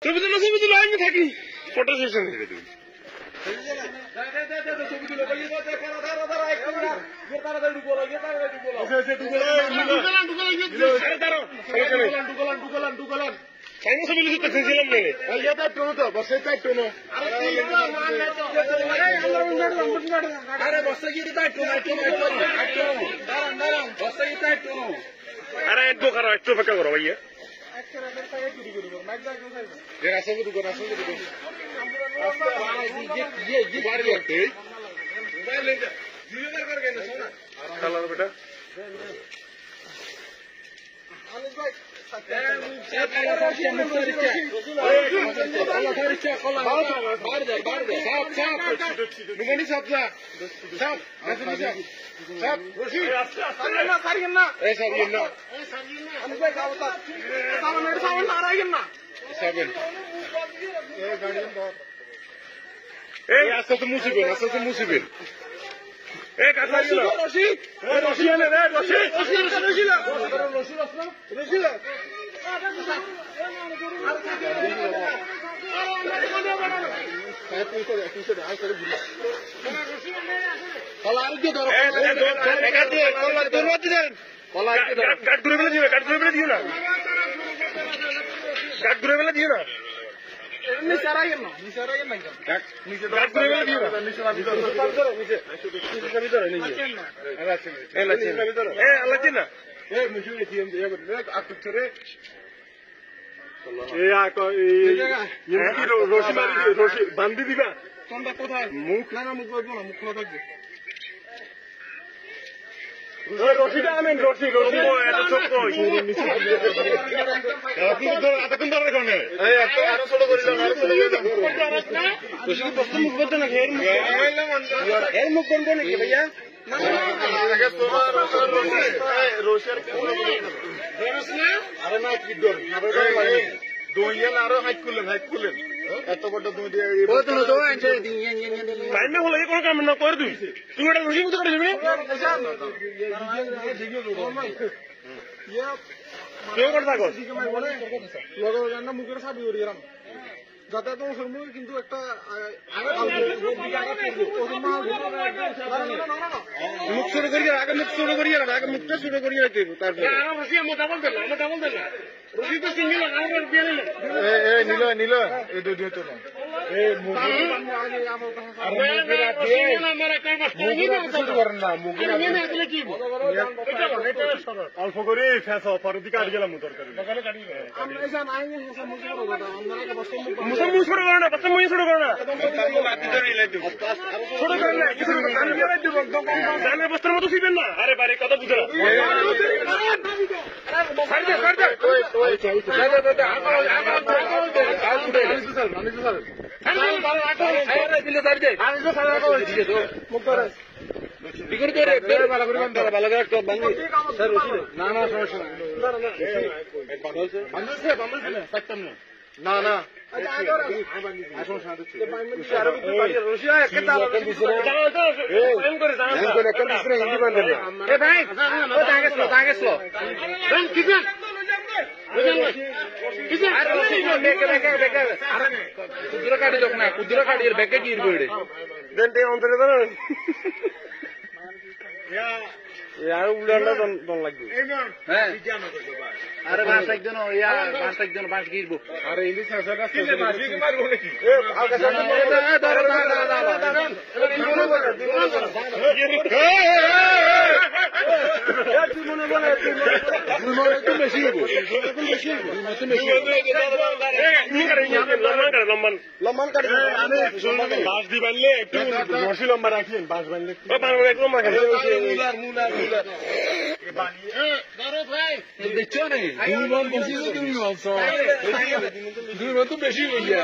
ছবি তুলো আমি থাকি ফটো সেশন হয়ে তুমি আরে একটু খারাপ একটু অপেক্ষা করো ভাইয়া বেটা আস্তে আস্তে মুসিবেন বান্ধি দিবা কোথায় মুখ না মুখ বলবো না মুখ খোলা থাকবে রশিটা আনেন রশি এতক্ষণ ধরে কারণে আরো ছোট করে মুখ বলতো নাকি এর মুখ বলবো নাকি ভাইয়া আরে না কি দইয়েন আরো হাইট করলেন এত বড় দুই দিয়ে টাইমে হলে কোনো কাম না করে তুই এটা রশি মতো করে দিবি কেউ করে থাকো মুখের সাবি করে গেলাম যাতায়াত কিন্তু একটা মুখ শুরু করিয়ে আগে মুখ শুরু করিয়ে আগে মুখটা শুরু করিয়ে তারপরে নিল এই দুই তো অল্প করে পরের দিকে আট গেলাম তরকারি ছোট করে না বাচ্চা মুই ছোট করে না ছোট করে না বস্তার মতো ছিবেন না আরে বাড়ি কথা বুঝে না না কুদুরা কাটি লোক না কুদুরা কাটি বেকে কি ইরবইড়ে দেন তে অন্তরে দাও यार उड़ाना don লাগবে হ্যাঁ আরে বাস একজন বাস গিরবো আরে ইংলিশ ভাষাটা বাস কি মারবো নাকি এ আগে সামনে লম্বান কাটে বাস দি বানলে একটু রশি লম্বা রাখেন বাস বানলে লম্বা দেখছো না তুমি বলছো দুই মতো বেশি হইয়া